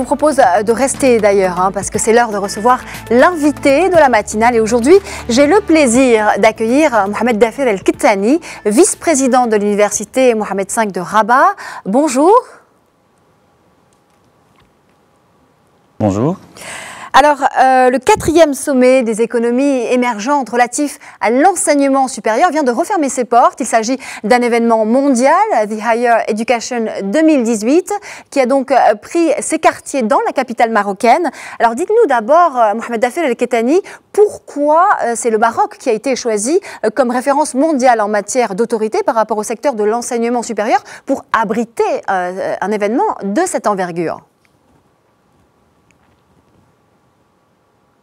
vous propose de rester d'ailleurs, parce que c'est l'heure de recevoir l'invité de la matinale. Et aujourd'hui, j'ai le plaisir d'accueillir Mohamed Dafir El-Kettani, vice-président de l'université Mohamed V de Rabat. Bonjour. Bonjour. Alors, le 4e sommet des économies émergentes relatif à l'enseignement supérieur vient de refermer ses portes. Il s'agit d'un événement mondial, The Higher Education 2018, qui a donc pris ses quartiers dans la capitale marocaine. Alors, dites-nous d'abord, Mohamed Dafir El-Kettani, pourquoi c'est le Maroc qui a été choisi comme référence mondiale en matière d'autorité par rapport au secteur de l'enseignement supérieur pour abriter un événement de cette envergure?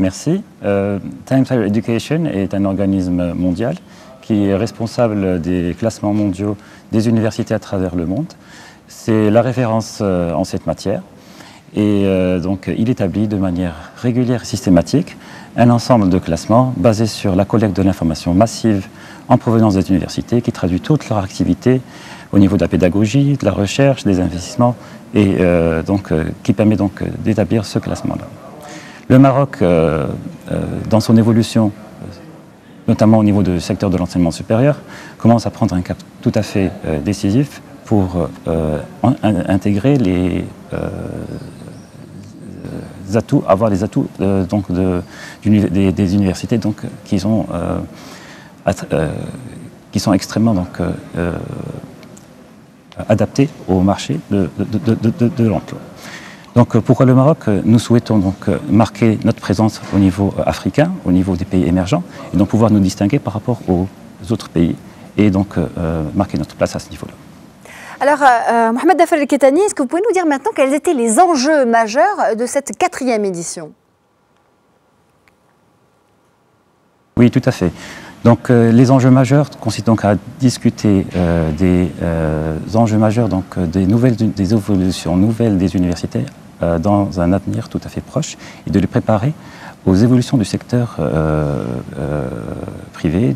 Merci. Times Higher Education est un organisme mondial qui est responsable des classements mondiaux des universités à travers le monde. C'est la référence en cette matière et donc il établit de manière régulière et systématique un ensemble de classements basés sur la collecte de l'information massive en provenance des universités qui traduit toute leur activité au niveau de la pédagogie, de la recherche, des investissements et qui permet donc d'établir ce classement-là. Le Maroc, dans son évolution, notamment au niveau du secteur de l'enseignement supérieur, commence à prendre un cap tout à fait décisif pour intégrer les atouts, avoir les atouts des universités qui sont extrêmement adaptés au marché de l'emploi. Donc pourquoi le Maroc? Nous souhaitons donc marquer notre présence au niveau africain, au niveau des pays émergents, et donc pouvoir nous distinguer par rapport aux autres pays, et donc marquer notre place à ce niveau-là. Alors, Mohamed Dafir El-Kettani, est-ce que vous pouvez nous dire maintenant quels étaient les enjeux majeurs de cette 4e édition? Oui, tout à fait. Donc les enjeux majeurs consistent donc à discuter des enjeux majeurs, donc des évolutions nouvelles des universités dans un avenir tout à fait proche et de les préparer aux évolutions du secteur privé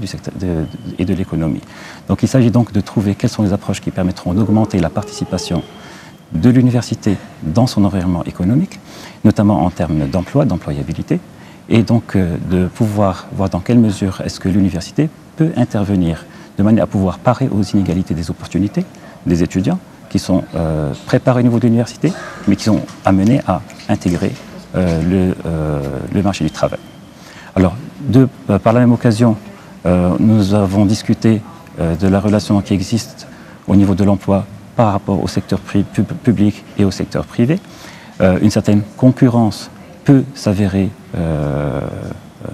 et de l'économie. Donc il s'agit donc de trouver quelles sont les approches qui permettront d'augmenter la participation de l'université dans son environnement économique, notamment en termes d'emploi, d'employabilité, et donc de pouvoir voir dans quelle mesure est-ce que l'université peut intervenir de manière à pouvoir parer aux inégalités des opportunités des étudiants qui sont préparés au niveau de l'université, mais qui sont amenés à intégrer le marché du travail. Alors, par la même occasion, nous avons discuté de la relation qui existe au niveau de l'emploi par rapport au secteur public et au secteur privé. Une certaine concurrence peut s'avérer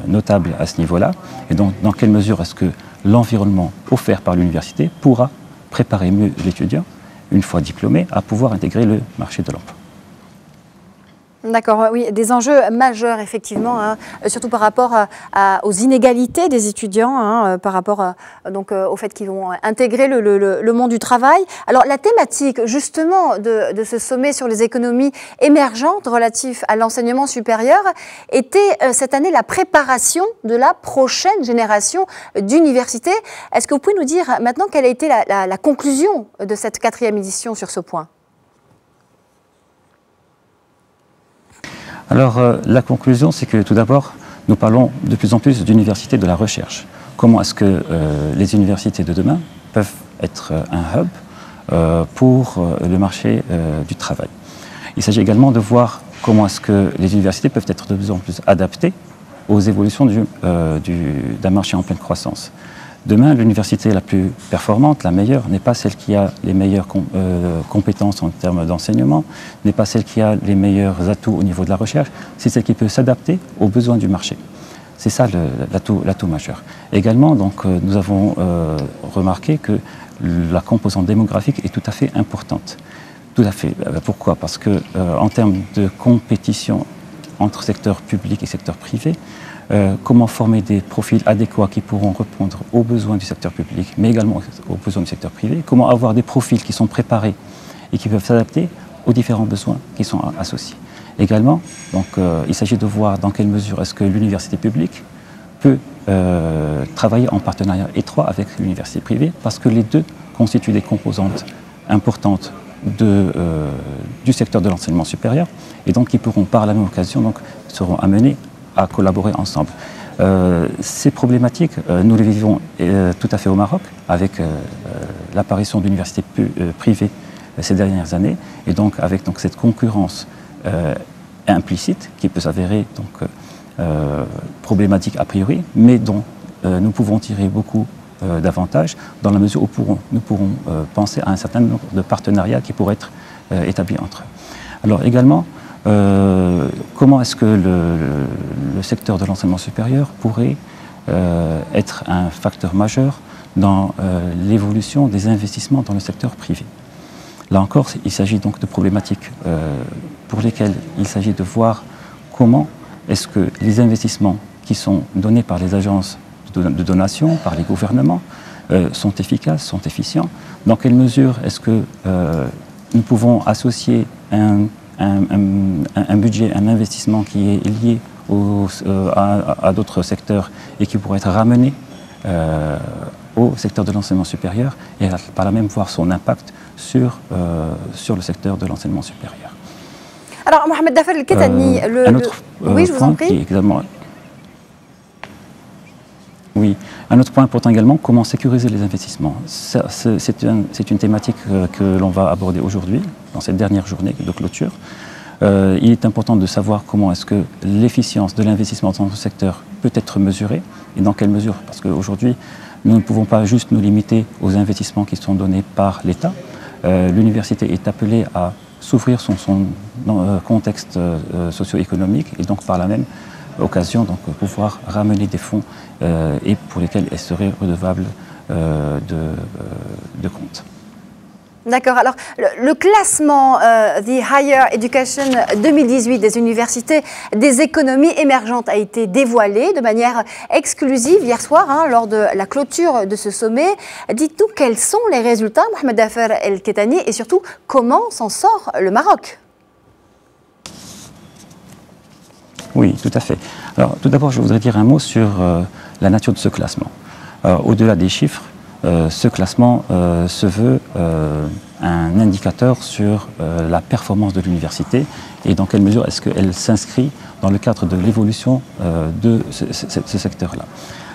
notable à ce niveau-là. Et donc, dans quelle mesure est-ce que l'environnement offert par l'université pourra préparer mieux l'étudiant, une fois diplômé, à pouvoir intégrer le marché de l'emploi? D'accord, oui, des enjeux majeurs effectivement, surtout par rapport aux inégalités des étudiants, par rapport au fait qu'ils vont intégrer le monde du travail. Alors la thématique justement de ce sommet sur les économies émergentes relatif à l'enseignement supérieur était cette année la préparation de la prochaine génération d'universités. Est-ce que vous pouvez nous dire maintenant quelle a été la conclusion de cette 4e édition sur ce point? Alors, la conclusion, c'est que tout d'abord, nous parlons de plus en plus d'universités de la recherche. Comment est-ce que les universités de demain peuvent être un hub pour le marché du travail? Il s'agit également de voir comment est-ce que les universités peuvent être de plus en plus adaptées aux évolutions d'un marché en pleine croissance. Demain, l'université la plus performante, la meilleure, n'est pas celle qui a les meilleures compétences en termes d'enseignement, n'est pas celle qui a les meilleurs atouts au niveau de la recherche, c'est celle qui peut s'adapter aux besoins du marché. C'est ça l'atout majeur. Également, donc, nous avons remarqué que la composante démographique est tout à fait importante. Tout à fait. Pourquoi? Parce que en termes de compétition entre secteur public et secteur privé, comment former des profils adéquats qui pourront répondre aux besoins du secteur public, mais également aux besoins du secteur privé, comment avoir des profils qui sont préparés et qui peuvent s'adapter aux différents besoins qui sont associés. Également, donc, il s'agit de voir dans quelle mesure est-ce que l'université publique peut travailler en partenariat étroit avec l'université privée, parce que les deux constituent des composantes importantes du secteur de l'enseignement supérieur et donc qui pourront par la même occasion donc, seront amenés à collaborer ensemble. Ces problématiques, nous les vivons tout à fait au Maroc avec l'apparition d'universités privées ces dernières années et donc avec donc, cette concurrence implicite qui peut s'avérer problématique a priori, mais dont nous pouvons tirer beaucoup d'avantages dans la mesure où nous pourrons penser à un certain nombre de partenariats qui pourraient être établis entre eux. Alors également, comment est-ce que le secteur de l'enseignement supérieur pourrait être un facteur majeur dans l'évolution des investissements dans le secteur privé? Là encore, il s'agit donc de problématiques pour lesquelles il s'agit de voir comment est-ce que les investissements qui sont donnés par les agences de donation, par les gouvernements, sont efficaces, sont efficients. Dans quelle mesure est-ce que nous pouvons associer un budget, un investissement qui est lié à d'autres secteurs et qui pourrait être ramené au secteur de l'enseignement supérieur et par là même voir son impact sur le secteur de l'enseignement supérieur. Alors, Mohamed Dafer El-Ketani, un autre oui, je vous en prie. Qui est également, oui, un autre point important également, comment sécuriser les investissements. C'est une thématique que l'on va aborder aujourd'hui, dans cette dernière journée de clôture. Il est important de savoir comment est-ce que l'efficience de l'investissement dans ce secteur peut être mesurée et dans quelle mesure. Parce qu'aujourd'hui, nous ne pouvons pas juste nous limiter aux investissements qui sont donnés par l'État. L'université est appelée à s'ouvrir son contexte socio-économique et donc par la même occasion donc, pouvoir ramener des fonds et pour lesquels elle serait redevable de compte. D'accord. Alors, le classement The Higher Education 2018 des universités des économies émergentes a été dévoilé de manière exclusive hier soir lors de la clôture de ce sommet. Dites-nous quels sont les résultats, Mohamed Dafer El-Ketani, et surtout comment s'en sort le Maroc? Oui, tout à fait. Alors, tout d'abord, je voudrais dire un mot sur la nature de ce classement. Au-delà des chiffres, ce classement se veut un indicateur sur la performance de l'université et dans quelle mesure est-ce qu'elle s'inscrit dans le cadre de l'évolution de ce secteur-là.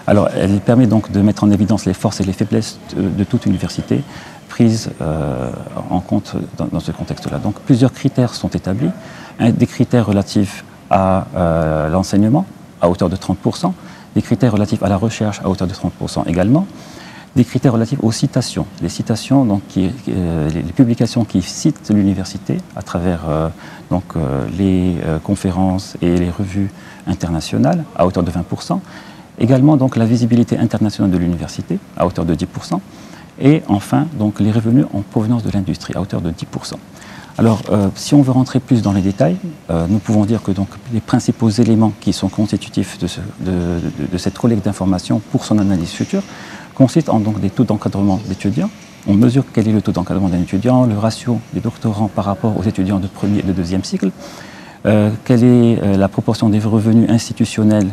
Alors, elle permet donc de mettre en évidence les forces et les faiblesses de toute université prises en compte dans ce contexte-là. Donc, plusieurs critères sont établis. Des critères relatifs à l'enseignement, à hauteur de 30%, des critères relatifs à la recherche, à hauteur de 30% également, des critères relatifs aux citations. Les citations, donc, les publications qui citent l'université à travers les conférences et les revues internationales, à hauteur de 20%, également donc, la visibilité internationale de l'université, à hauteur de 10%, et enfin donc, les revenus en provenance de l'industrie, à hauteur de 10%. Alors, si on veut rentrer plus dans les détails, nous pouvons dire que donc, les principaux éléments qui sont constitutifs de cette collecte d'informations pour son analyse future consistent en donc, des taux d'encadrement d'étudiants. On mesure quel est le taux d'encadrement d'un étudiant, le ratio des doctorants par rapport aux étudiants de premier et de deuxième cycle, quelle est la proportion des revenus institutionnels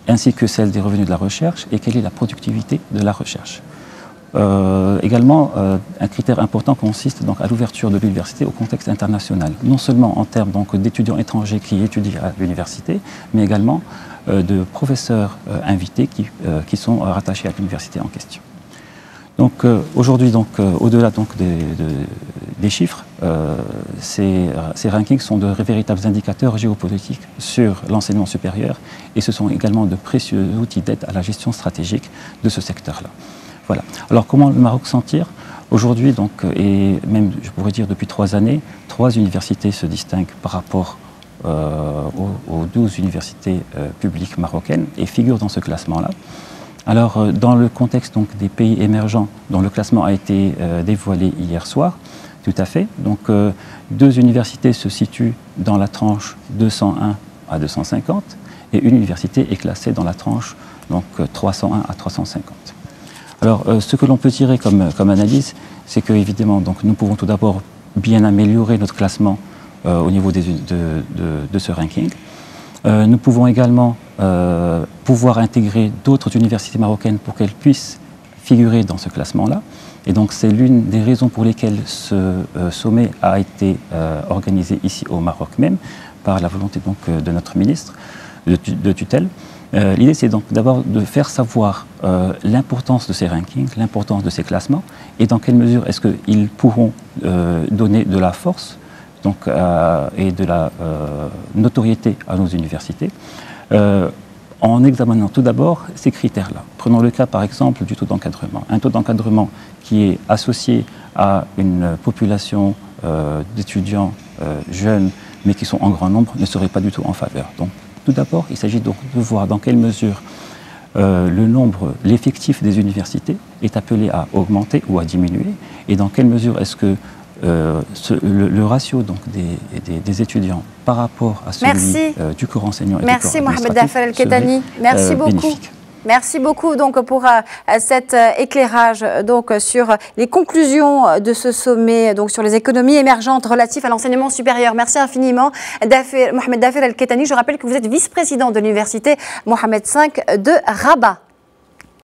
ainsi que celle des revenus de la recherche et quelle est la productivité de la recherche. Également, un critère important consiste donc à l'ouverture de l'université au contexte international, non seulement en termes d'étudiants étrangers qui étudient à l'université, mais également de professeurs invités qui sont rattachés à l'université en question. Donc aujourd'hui, au-delà des chiffres, ces rankings sont de véritables indicateurs géopolitiques sur l'enseignement supérieur et ce sont également de précieux outils d'aide à la gestion stratégique de ce secteur-là. Voilà. Alors comment le Maroc s'en tire? Aujourd'hui, et même je pourrais dire depuis 3 années, 3 universités se distinguent par rapport aux 12 universités publiques marocaines et figurent dans ce classement-là. Alors dans le contexte donc, des pays émergents dont le classement a été dévoilé hier soir, tout à fait, donc 2 universités se situent dans la tranche 201 à 250 et une université est classée dans la tranche donc, 301 à 350. Alors, ce que l'on peut tirer comme analyse, c'est qu'évidemment, nous pouvons tout d'abord bien améliorer notre classement au niveau de ce ranking. Nous pouvons également pouvoir intégrer d'autres universités marocaines pour qu'elles puissent figurer dans ce classement-là. Et donc c'est l'une des raisons pour lesquelles ce sommet a été organisé ici au Maroc même, par la volonté donc, de notre ministre de tutelle. L'idée, c'est donc d'abord de faire savoir l'importance de ces rankings, l'importance de ces classements, et dans quelle mesure est-ce qu'ils pourront donner de la force donc, et de la notoriété à nos universités, en examinant tout d'abord ces critères-là. Prenons le cas, par exemple, du taux d'encadrement. Un taux d'encadrement qui est associé à une population d'étudiants jeunes, mais qui sont en grand nombre, ne serait pas du tout en faveur. Donc, tout d'abord, il s'agit donc de voir dans quelle mesure l'effectif des universités est appelé à augmenter ou à diminuer, et dans quelle mesure est-ce que le ratio donc, des étudiants par rapport à celui du corps enseignant et du corps administratif. Merci Mohamed Dafer El Kettani. Merci beaucoup. Bénéfique. Merci beaucoup donc pour cet éclairage donc sur les conclusions de ce sommet donc sur les économies émergentes relatives à l'enseignement supérieur. Merci infiniment Mohamed Dafer El Kettani. Je rappelle que vous êtes vice-président de l'université Mohamed V de Rabat.